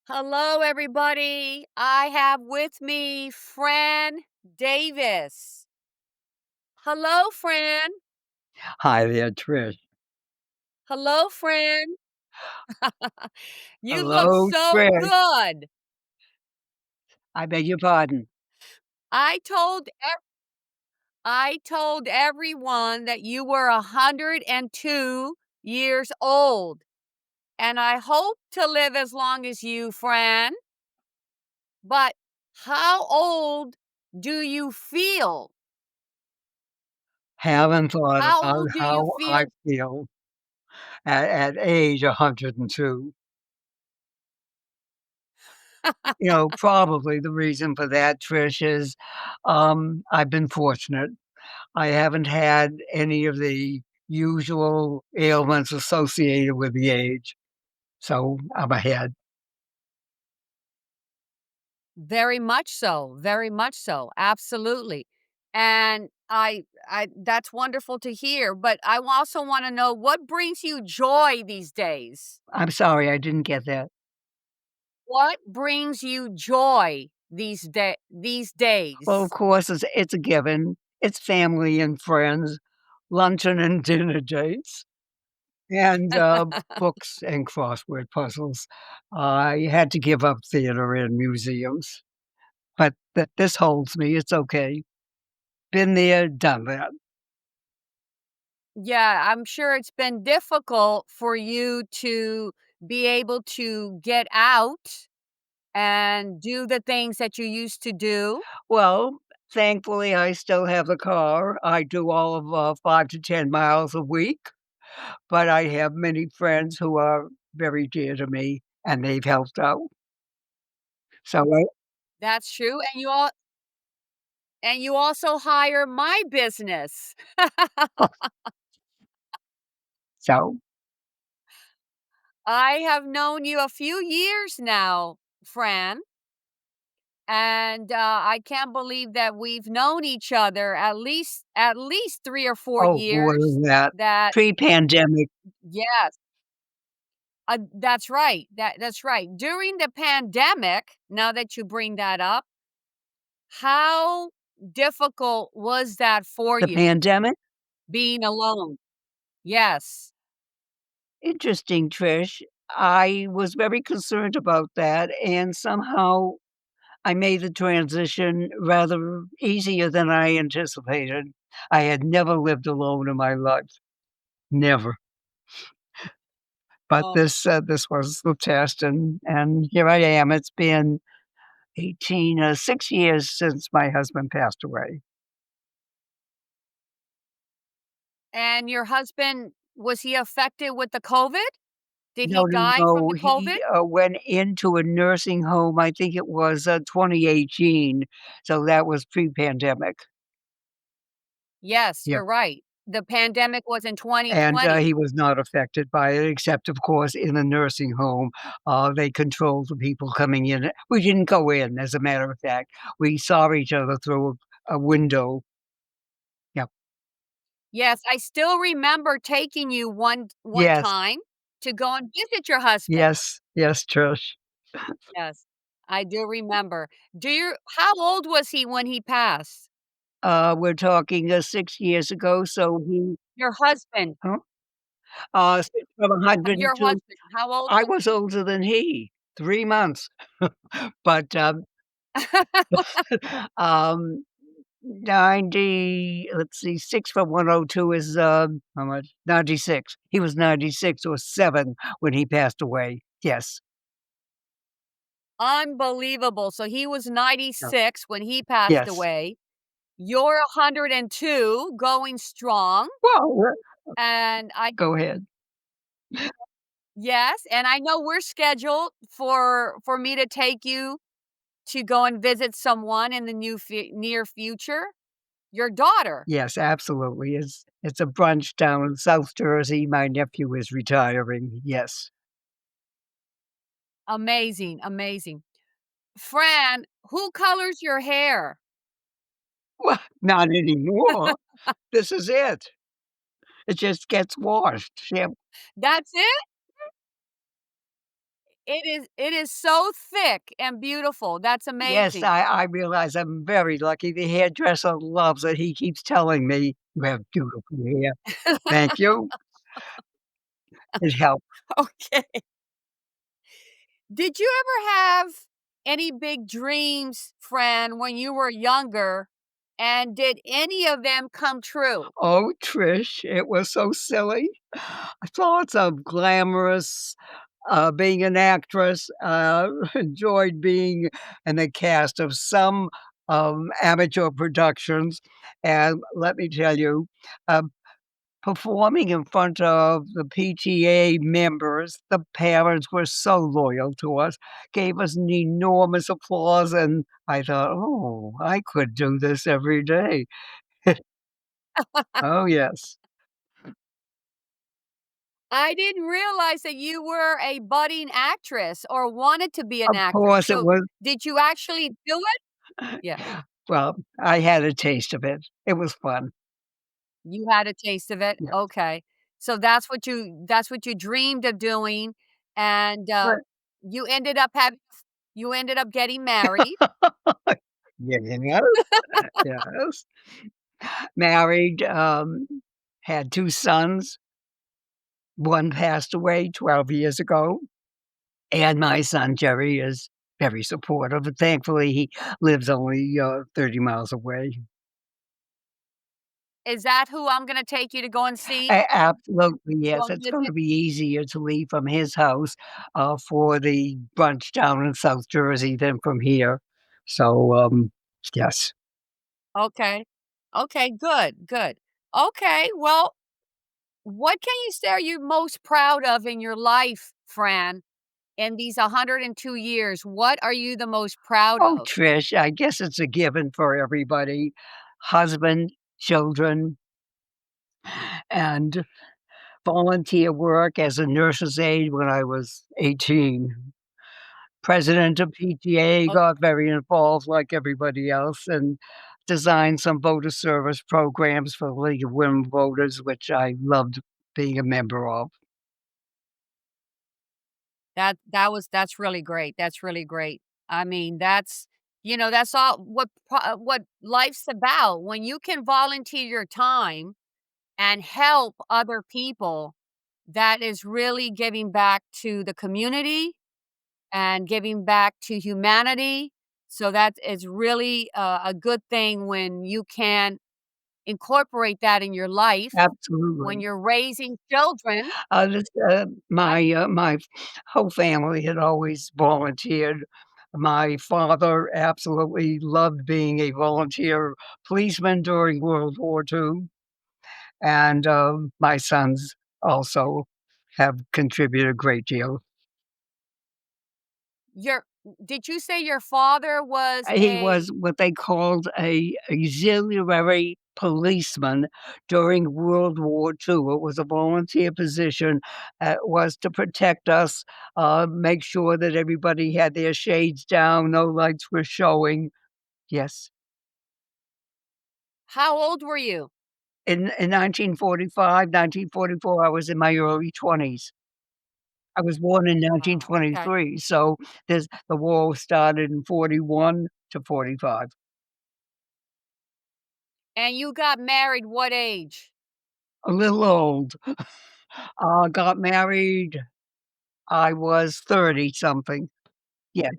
Hello, everybody. I have with me Fran Davis. Hello, Fran. Hi there, Trish. Hello, Fran. You look Hello, so Trish. good. I beg your pardon. I told I told everyone that you were 102 years old, and I hope to live as long as you, Fran. But how old do you feel? Haven't thought How about old do you how I feel? feel at age 102. Probably the reason for that, Trish, is I've been fortunate. I haven't had any of the usual ailments associated with the age, so I'm ahead. Very much so, very much so, absolutely. And I that's wonderful to hear, but I also wanna know what brings you joy these days? I'm sorry, I didn't get that. What brings you joy these Well, of days? course, it's a given. It's family and friends, luncheon and dinner dates. And, books and crossword puzzles. I had to give up theater and museums, but this holds me, it's okay. Been there, done that. Yeah, I'm sure it's been difficult for you to be able to get out and do the things that you used to do. Well, thankfully, I still have a car. I do all of, 5 to 10 miles a week, but I have many friends who are very dear to me, and they've helped out. So I That's true, and you also hire my business. so I have known you a few years now, Fran, and I can't believe that we've known each other at least 3 or 4 oh, more years. than that. That Pre-pandemic, yes, that's right. That's right. During the pandemic, now that you bring that up, how difficult was that for the you pandemic. being alone? Yes. Interesting, Trish. I was very concerned about that, and somehow I made the transition rather easier than I anticipated. I had never lived alone in my life, never. But Oh, this was the test, and here I am. It's been 6 years since my husband passed away. and your husband, was he affected with the COVID? Did No, he no, die from no. the COVID? He went into a nursing home. I think it was 2018, so that was pre-pandemic. Yes, Yeah. you're right. The pandemic was in And, 2020. he was not affected by it, except, of course, in a nursing home, they controlled the people coming in. We didn't go in, as a matter of fact. We saw each other through a window. Yep. Yes, I still remember taking you one Yes. time to go and visit your husband. Yes. Yes, Trish. Yes, I do remember. Do you How old was he when he passed? We're talking, 6 years ago, so he Your husband, huh? 6 from your 102. husband, how old I was was he? older than he, 3 months. But, um 90, let's see, 6 from 102 is, how much? 96. He was 96 or 7 when he passed away. Yes. Unbelievable. So he was Yeah. 96 when he passed Yes. away. You're 102, going strong, Well, and I go ahead. yes, and I know we're scheduled for me to take you to go and visit someone in the near future, your daughter. Yes, absolutely. It's a brunch down in South Jersey. My nephew is retiring. Yes. Amazing, amazing. Fran, who colors your hair? Well, not anymore. This is it. It just gets washed. Sham That's it? it is so thick and beautiful, that's Yes, amazing. I realize I'm very lucky. The hairdresser loves it. He keeps telling me, "You have beautiful hair." Thank you. It helps. Okay. Did you ever have any big dreams, Fran, when you were younger, and did any of them come true? Oh, Trish, it was so silly. Thoughts of glamorous, being an actress, enjoyed being in the cast of some, amateur productions, and let me tell you, uh, performing in front of the PTA members, the parents were so loyal to us, gave us an enormous applause, and I thought, "Oh, I could do this every day." Oh, yes. I didn't realize that you were a budding actress or wanted to be an Of actress. course, it So, was did you actually do it? Yeah, well, I had a taste of it. It was fun. you had a taste of it. Yes. Okay. So that's what you dreamed of doing, and But you ended up getting married. yeah, yes, yes. Married, had 2 sons. One passed away 12 years ago, and my son, Jerry, is very supportive, and thankfully, he lives only, 30 miles away. Is that who I'm gonna take you to go and see? Absolutely, Go yes, and it's gonna visit? be easier to leave from his house, for the brunch down in South Jersey than from here. So, yes. Okay. Okay, good, good. Okay, well, what can you say are you most proud of in your life, Fran, in these 102 years? What are you the most proud Oh, of? Trish, I guess it's a given for everybody. Husband, children, and volunteer work as a nurse's aide when I was 18. President of PTA, O got very involved like everybody else and designed some voter service programs for the League of Women Voters, which I loved being a member of. that's really great, that's really great. I mean, that's all what life's about. When you can volunteer your time and help other people, that is really giving back to the community and giving back to humanity. So that is really a good thing when you can incorporate that in your life when Absolutely. you're raising children. This, I my whole family had always volunteered. My father absolutely loved being a volunteer policeman during World War II, and, my sons also have contributed a great deal. your Did you say your father was He a was what they called a auxiliary policeman during World War II. It was a volunteer position. Was to protect us, make sure that everybody had their shades down, no lights were showing. Yes. How old were you? In 1945, 1944, I was in my early 20s. I was born in Wow, okay. 1923, so the war started in 41 to 45. And you got married what age? A little old. Got married, I was 30 something. Yeah,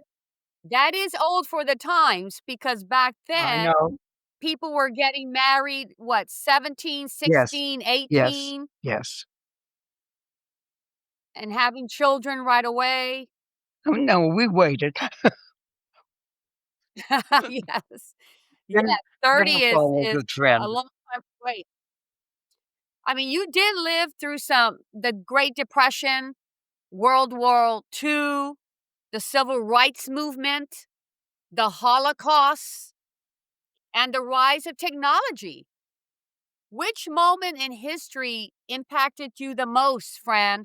That is old for the times because back I then know. people were getting married, what, 17, Yes, 16, yes, 18, yes. and having children right away? Oh, no, we waited. Yes. Yeah, Didn't 30 didn't follow is the a trend. long time to wait. I mean, you did live through the Great Depression, World War II, the Civil Rights Movement, the Holocaust, and the rise of technology. Which moment in history impacted you the most, Fran?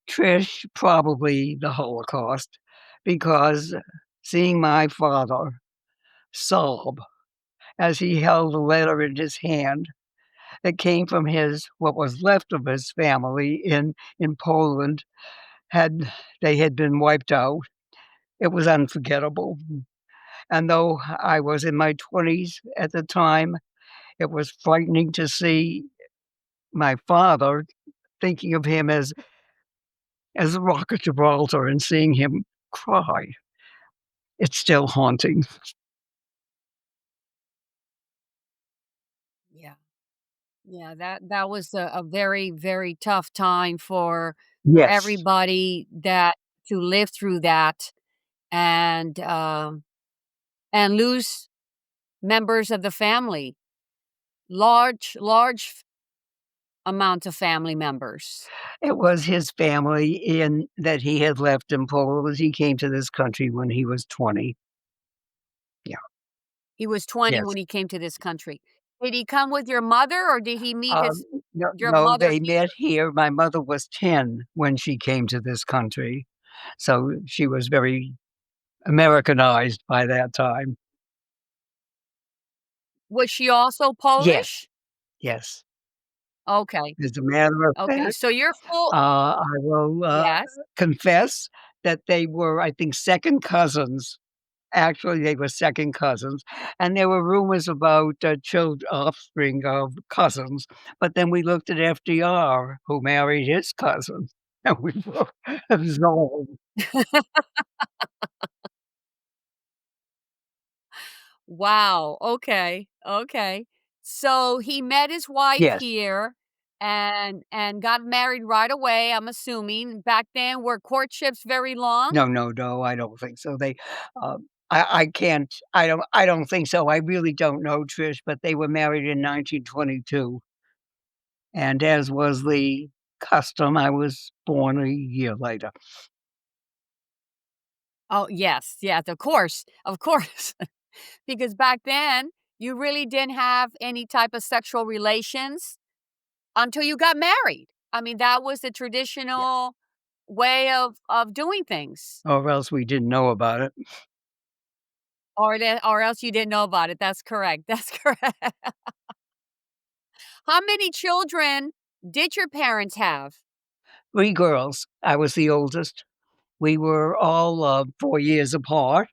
Trish, probably the Holocaust, because seeing my father sob as he held a letter in his hand that came from his what was left of his family in Poland, had they had been wiped out. It was unforgettable, and though I was in my 20s at the time, it was frightening to see my father thinking of him as the Rock of Gibraltar and seeing him cry. It's still haunting. Yeah. Yeah, that was a very, very tough time for Yes, everybody that to live through that and lose members of the family, large amounts of family members. it was his family in that he had left in Poland. He came to this country when he was 20. Yeah, He was 20 yes. when he came to this country. Did he come with your mother or did he meet Um, his no, your no, mother they here? met here. My mother was 10 when she came to this country, so she was very Americanized by that time. Was she also Yes, Polish? yes. Okay, As a matter of okay, fact, so you're full I will, yes. confess that they were, I think, second cousins. Actually, they were second cousins, and there were rumors about, offspring of cousins, but then we looked at FDR, who married his cousin, and we were absolved. Wow, okay, okay. So he met his wife Yes. here and got married right away, I'm assuming. Back then, were courtships very long? No, no, no, I don't think so. I can't I don't think so. I really don't know, Trish, but they were married in 1922, and as was the custom, I was born a year later. Oh, yes, yes, of course. Because back then, you really didn't have any type of sexual relations until you got married. I mean, that was the Yes. traditional way of doing things, Or else we didn't know about it. or else you didn't know about it. That's correct, that's correct. How many children did your parents have? 3 girls. I was the oldest. We were all, 4 years apart,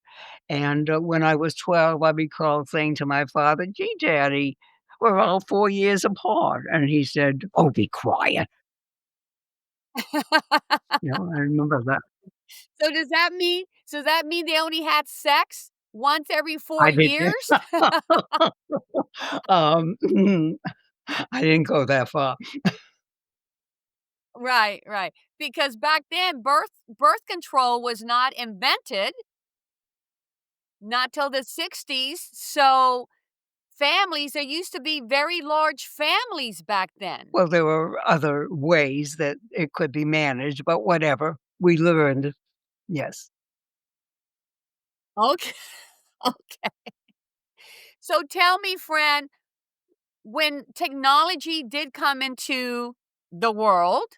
and, when I was 12, I recall saying to my father, "Gee, daddy, we're all 4 years apart," and he said, "Oh, be quiet." I remember that. Does that mean they only had sex once every 4 I didn't years? um, I didn't go that far. Right, right. Because back then, birth control was not invented, not till the '60s, so families there used to be very large families back then. Well, there were other ways that it could be managed, but whatever. We learned. Yes. Okay, okay. So tell me, Fran, when technology did come into the world,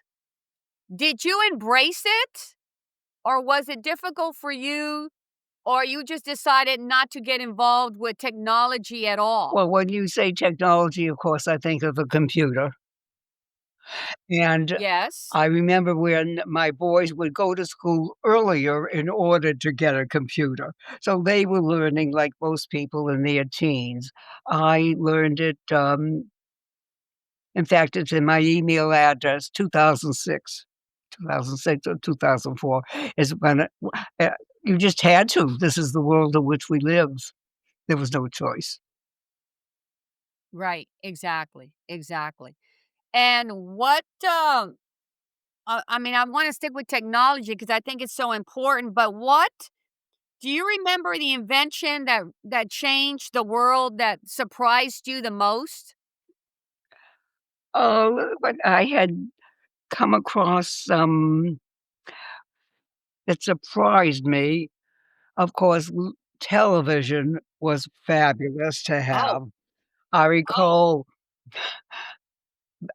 did you embrace it? Or was it difficult for you, or you just decided not to get involved with technology at all? Well, when you say technology, of course, I think of a computer, and Yes. I remember when my boys would go to school earlier in order to get a computer. So they were learning like most people in their teens. I learned it, in fact, it's in my email address, 2006. 2006 or 2004 is when uh, you just had to. This is the world in which we live. There was no choice. Right, exactly, exactly. And what, I mean, I wanna stick with technology because I think it's so important, but what do you remember the invention that changed the world that surprised you the most? Oh, but I had come across some that surprised me. Of course, television was fabulous to Oh, have. I oh, recall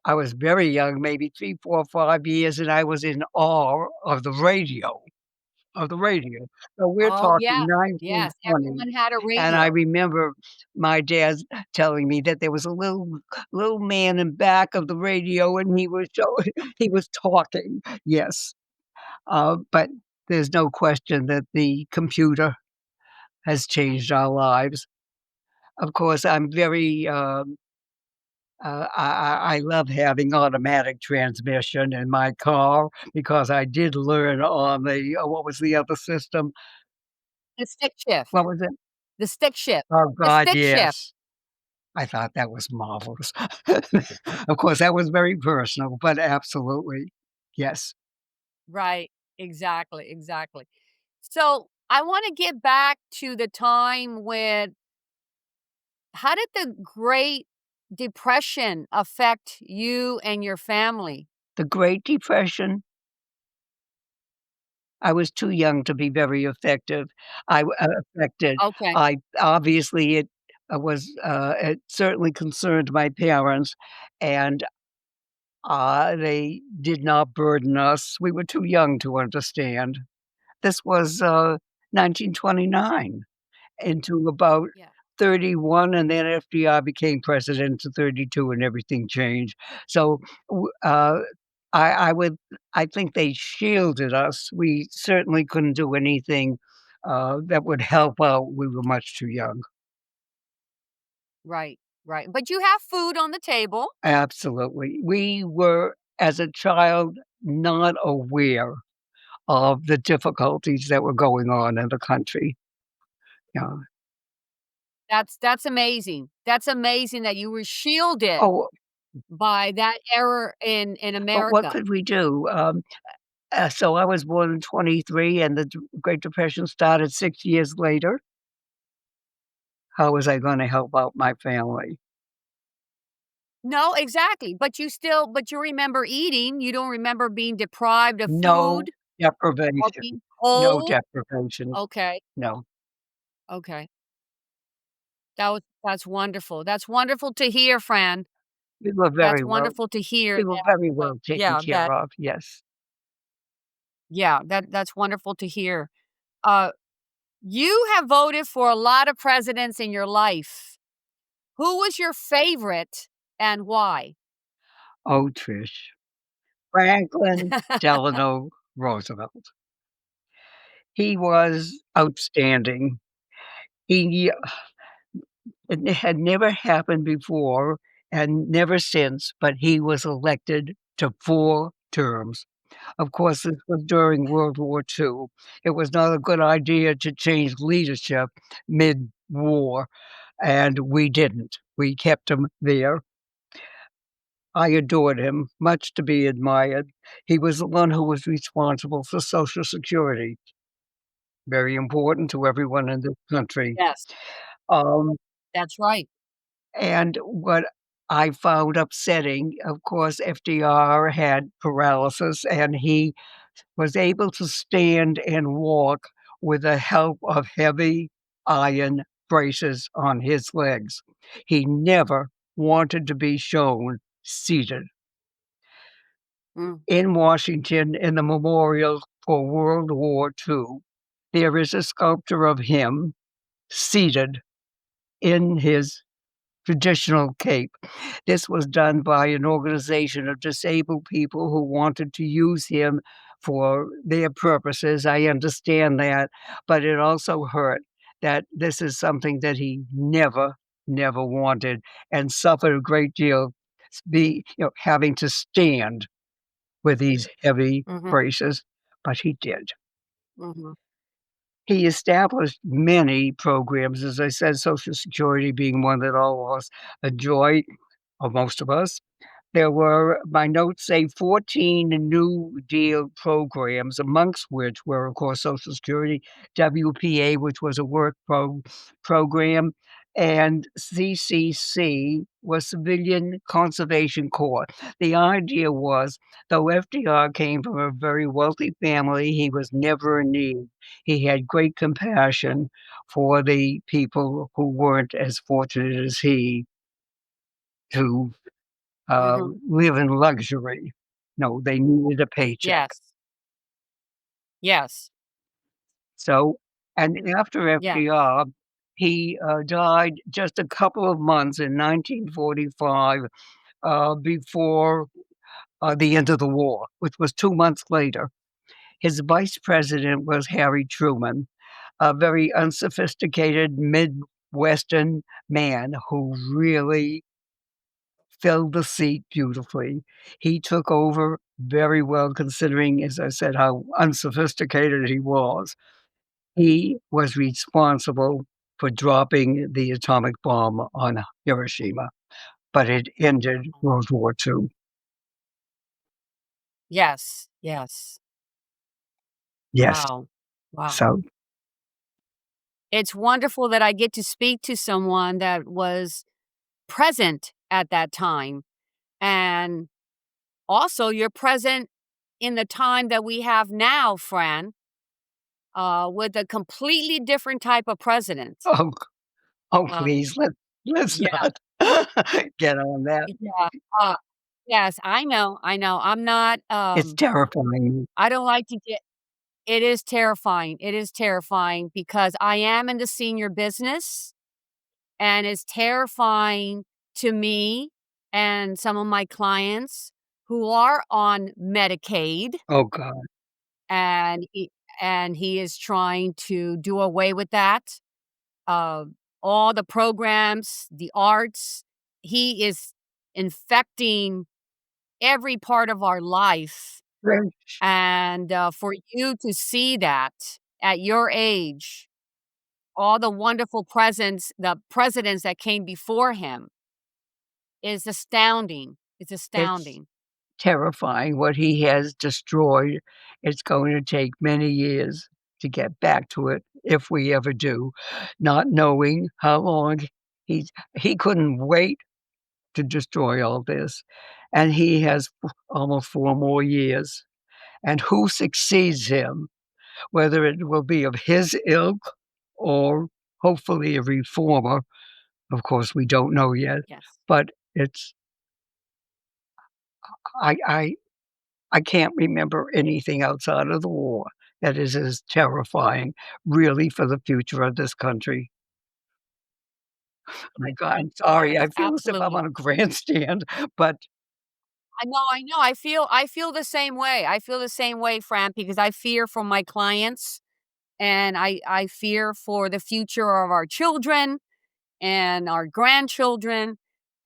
I was very young, maybe 3, 4, 5 years, and I was in awe of the radio. So we're oh, talking yeah, yes, 1920, everyone had a and I radio. remember my dad telling me that there was a little man in back of the radio, and he was showing he was talking. Yes. But there's no question that the computer has changed our lives. Of course, I'm very, I love having automatic transmission in my car because I did learn on the what was the other system? The stick shift. What was it? The stick shift. Oh The god, stick shift. yes. I thought that was marvelous. Of course, that was very personal, but absolutely, yes. Right. Exactly, exactly. So, I wanna get back to the time when how did the Great Depression affect you and your family? The Great Depression, I was too young to be very effective. Affected. Okay. I obviously, it certainly concerned my parents, and, they did not burden us. We were too young to understand. This was, 1929 into about Yeah. 31, and then FDR became president to 32 and everything changed. So, w I think they shielded us. We certainly couldn't do anything, that would help out. We were much too young. Right, right. But you have food on the table. Absolutely. We were, as a child, not aware of the difficulties that were going on in the country. Yeah. That's amazing. That's amazing that you were shielded Oh, by that error in but what America. could we do? So I was born in '23, and the Great Depression started 6 years later. How was I gonna help out my family? No, exactly, but you remember eating, you don't remember being deprived of No food or deprivation. being No cold? deprivation. Okay, No. okay. That's wonderful. That's wonderful to hear, Fran. We were That's very well wonderful to hear we were that very well taken yeah, care of, yes. that's wonderful to hear. Uh, you have voted for a lot of presidents in your life. Who was your favorite and why? Oh, Trish. Franklin Delano Roosevelt. He was outstanding. He It had never happened before and never since, but he was elected to 4 terms. Of course, this was during World War II. It was not a good idea to change leadership mid-war, and we didn't. We kept him there. I adored him, much to be admired. He was the one who was responsible for Social Security, very important to everyone in this country. Yes, Um that's right. And what I found upsetting, of course, FDR had paralysis, and he was able to stand and walk with the help of heavy iron braces on his legs. He never wanted to be shown seated. Mm, In Washington, in the memorial for World War II, there is a sculpture of him seated in his traditional cape. This was done by an organization of disabled people who wanted to use him for their purposes. I understand that, but it also hurt that this is something that he never, never wanted and suffered a great deal having to stand with these heavy mhm, braces, but he did. mhm. He established many programs, as I said, Social Security being one that all of us enjoy, or most of us. There were, my notes say, 14 New Deal programs, amongst which were, of course, Social Security, WPA, which was a program, and CCC was Civilian Conservation Corps. The idea was, though FDR came from a very wealthy family, he was never in need. He had great compassion for the people who weren't as fortunate as he to Mhm. live in luxury. No, they needed a paycheck. Yes. Yes. So and after Yes. FDR, he, died just a couple of months in 1945, before, the end of the war, which was 2 months later. His vice president was Harry Truman, a very unsophisticated Midwestern man who really filled the seat beautifully. He took over very well considering, as I said, how unsophisticated he was. He was responsible for dropping the atomic bomb on Hiroshima, but it ended World War II. Yes, yes. Yes. Wow. Wow. So, It's wonderful that I get to speak to someone that was present at that time, and also you're present in the time that we have now, Fran, with a completely different type of president. oh, oh, Uh, please, let's yeah, not get on that. yeah, uh, yes, I know, It's terrifying. I don't like to get it is terrifying because I am in the senior business, and it's terrifying to me and some of my clients who are on Medicaid, Oh god. and he is trying to do away with that. Uh, all the programs, the arts, he is infecting every part of our life, Trish, and, for you to see that at your age, all the wonderful presents the presidents that came before him is astounding. It's it's astounding. terrifying what he has destroyed. It's going to take many years to get back to it if we ever do, not knowing how long he couldn't wait to destroy all this, and he has almost 4 more years, and who succeeds him, whether it will be of his ilk or hopefully a reformer, of course, we don't know yet, Yes. but it's I I can't remember anything outside of the war that is as terrifying, really, for the future of this country. My God, I'm sorry, I Yes, feel as if I'm absolutely. on a grandstand, but I know, I feel the same way. I feel the same way, Fran, because I fear for my clients, and I fear for the future of our children and our grandchildren,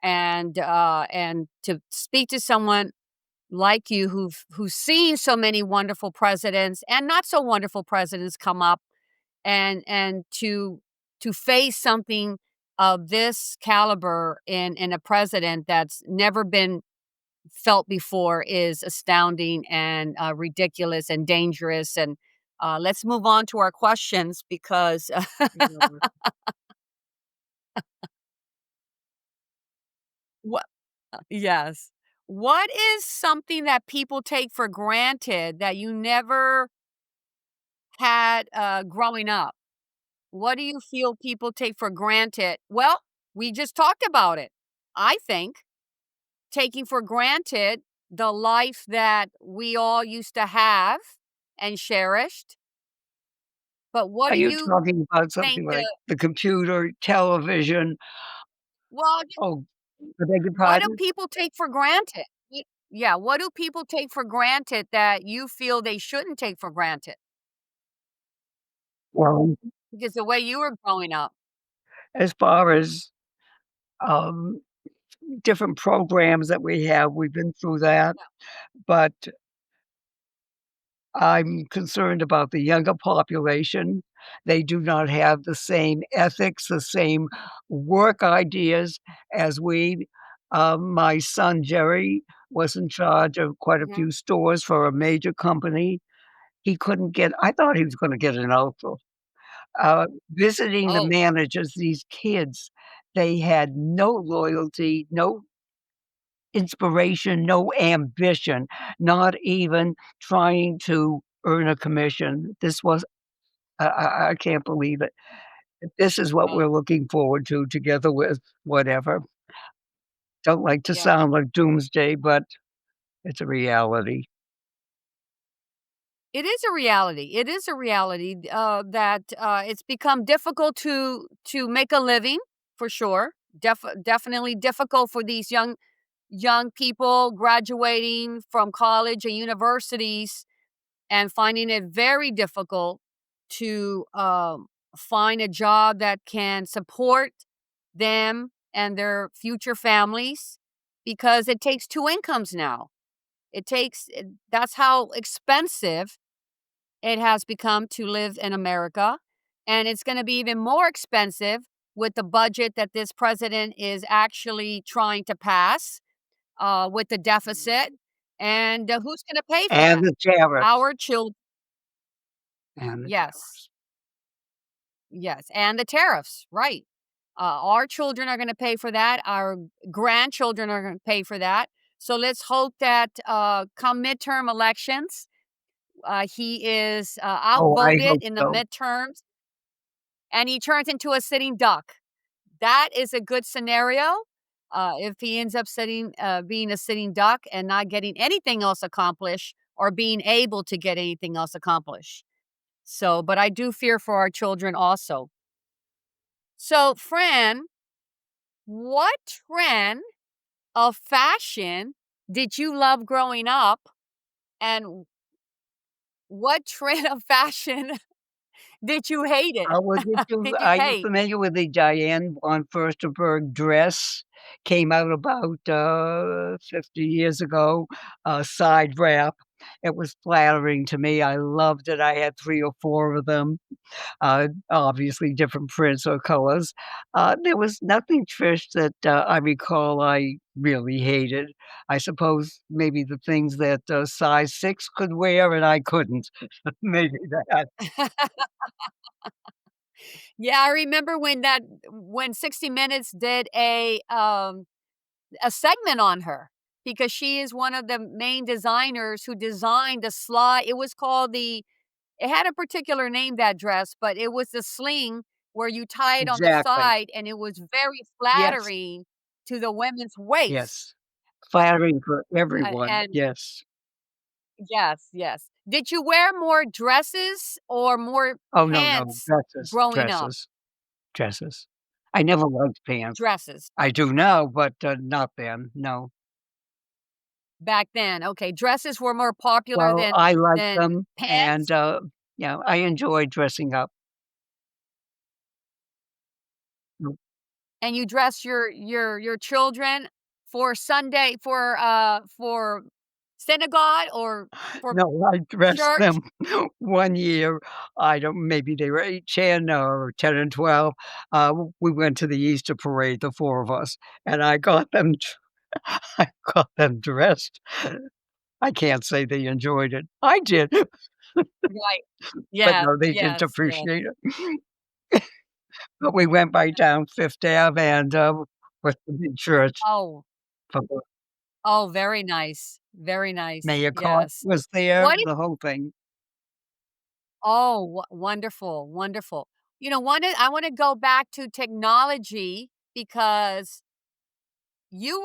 and to speak to someone like you who's seen so many wonderful presidents and not so wonderful presidents come up, and to face something of this caliber in a president that's never been felt before is astounding and ridiculous and dangerous. And let's move on to our questions because you know, what yes, what is something that people take for granted that you never had growing up? What do you feel people take for granted? Well, we just talked about it. I think taking for granted the life that we all used to have and cherished. But what are do you you talking about think something like the computer, television? well, Oh, I beg your what do pardon? people take for granted? Yeah, what do people take for granted that you feel they shouldn't take for granted? Well, Because the way you were growing up. as far as, um, different programs that we have, we've been through that, Yeah. but I'm concerned about the younger population. They do not have the same ethics, the same work ideas as we. My son Jerry was in charge of quite a Mhm. few stores for a major company. He couldn't get I thought he was gonna get an offer. Visiting the Oh, wow. managers, these kids, they had no loyalty, no inspiration, no ambition, not even trying to earn a commission. This was I can't believe it. This is what Oh, we're looking forward to together with whatever. Don't like to yeah. sound like doomsday, but it's a reality. It is a reality. It is a reality, that, it's become difficult to make a living, for sure. Definitely difficult for these young people graduating from college and universities, and finding it very difficult to find a job that can support them and their future families because it takes two incomes now. That's how expensive it has become to live in America. And it's going to be even more expensive with the budget that this president is actually trying to pass with the deficit. And who's going to pay for And that? the tariffs, Our children. and the Yes. tariffs. Yes. And the tariffs. Right. Our children are going to pay for that. Our grandchildren are going to pay for that. So let's hope that come midterm elections, he is Oh, I outvoted hope in the so. midterms and he turns into a sitting duck. That is a good scenario. If he ends up being a sitting duck and not getting anything else accomplished or being able to get anything else accomplished. So, but I do fear for our children also. So, Fran, what trend of fashion did you love growing up? And what trend of fashion did you hate it? Well, Did you are you hate? familiar with the Diane von Furstenberg dress? Came out about, 50 years ago, side wrap. It was flattering to me, I loved it, I had 3 or 4 of them, obviously different prints or colors. There was nothing, Trish, that, I recall I really hated. I suppose maybe the things that, size 6 could wear and I couldn't. Maybe that. Yeah, I remember when 60 Minutes did a segment on her because she is one of the main designers who designed the slide. It was called it had a particular name, that dress, but it was the sling where you tie it on the Exactly. side and it was very Yes, flattering to the women's waist. yes. Flattering for everyone, And yes. yes, yes. Did you wear more dresses or more Oh, no, no, pants dresses, growing up? dresses, dresses. I never liked pants. Dresses. I do now, but, not then, no. Back then, okay, dresses were more popular Well, I like than them and, pants, yeah, I enjoy dressing up. Mm, and you dress your children for Sunday for synagogue or for no, I dressed church? them 1 year, I don't maybe they were 8, 10, or 10 and 12, we went to the Easter parade, the 4 of us, and I got them I got them dressed. I can't say they enjoyed it. I did, Right. but Yes, no, they didn't yes, yes. appreciate it. But we went by down Fifth Ave and, went to the church Oh, for the oh, very nice, very nice, mayor cart yes. was there, What is the whole thing. Oh, wonderful, wonderful. I wanna go back to technology because you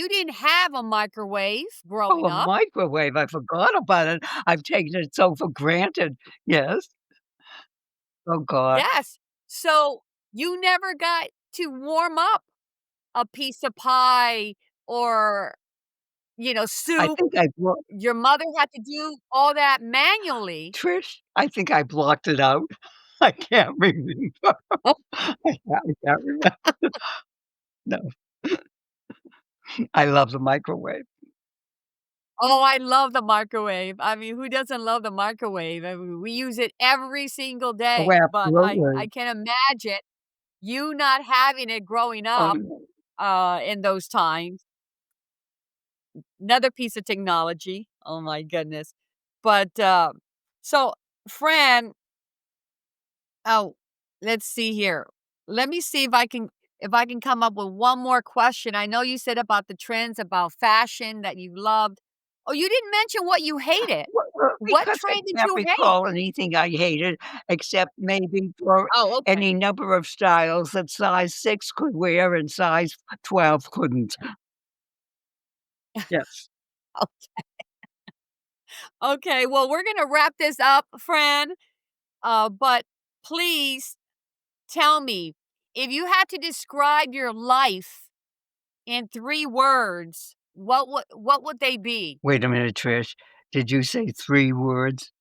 didn't have a microwave Oh, growing a up. microwave, I forgot about it. I've taken it so for granted. Yes. Oh god. Yes. So, you never got to warm up a piece of pie or, I soup. think I blo Your mother had to do all that manually. Trish, I think I blocked it out. I can't remember. I can't remember. No. I love the microwave. Oh, I love the microwave. I mean, who doesn't love the microwave? I mean, we use it every single Oh, day, but I absolutely. can imagine you not having it growing Oh, up, no. in those times. Another piece of technology. Oh my goodness. But, so, Fran, oh, let's see here. Let me see if I can come up with one more question. I know you said about the trends, about fashion that you loved. Oh, you didn't mention what you hated. What Because I trend did can't you hate? recall anything I hated except maybe for Oh, okay. any number of styles that size 6 could wear and size 12 couldn't. Yes. Okay, well, we're gonna wrap this up, Fran. But please tell me, if you had to describe your life in 3 words, what would they be? Wait a minute, Trish. Did you say 3 words?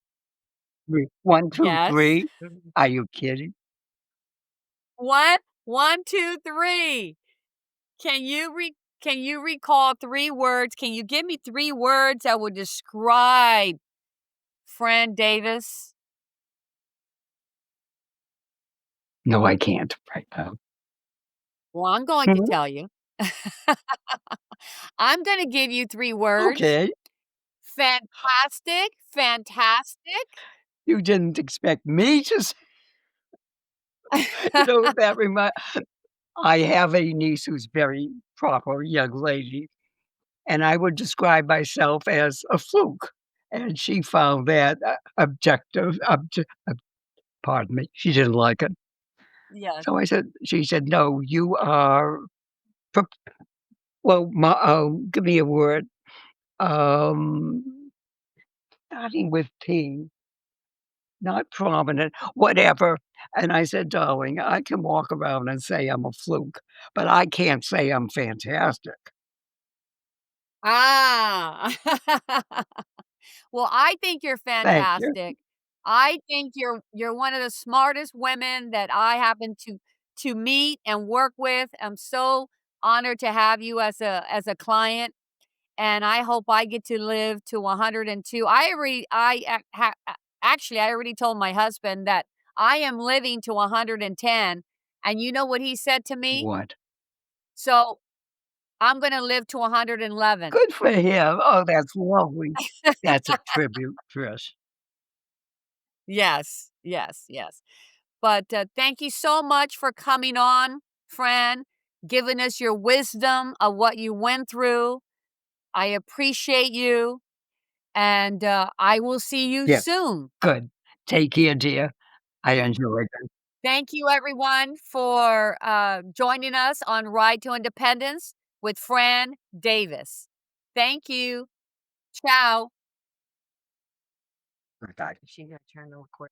3 1, 2, Yes. 3? Are you kidding? One, one, 2, 3. Can you recall 3 words? Can you give me 3 words that would describe Fran Davis? No, I can't right now. Well, I'm going to Mhm. tell you. I'm gonna give you 3 words. Okay. Fantastic, fantastic. You didn't expect me to s you know what that remind I have a niece who's very proper young lady, and I would describe myself as a fluke, and she found that, objective pardon me, she didn't like it. Yes. So I said she said, "No, you are pro" well, give me a word, um, starting with P, not prominent, whatever, and I said, "Darling, I can walk around and say I'm a fluke, but I can't say I'm fantastic." Ah. Well, I think you're Thank you. fantastic. I think you're one of the smartest women that I happen to meet and work with. I'm so honored to have you as a client, and I hope I get to live to 102. I already I ac ha a actually, I already told my husband that I am living to 110, and you know what he said to me? What? So, I'm gonna live to 111. Good for him. Oh, that's lovely. That's a tribute, Trish. Yes, yes, yes. But, thank you so much for coming on, Fran, giving us your wisdom of what you went through. I appreciate you, and, I will see you Yeah, soon. good. Take care, dear. I enjoyed it. Thank you, everyone, for, joining us on Ride to Independence with Fran Davis. Thank you. Ciao. I thought she got turned real quick.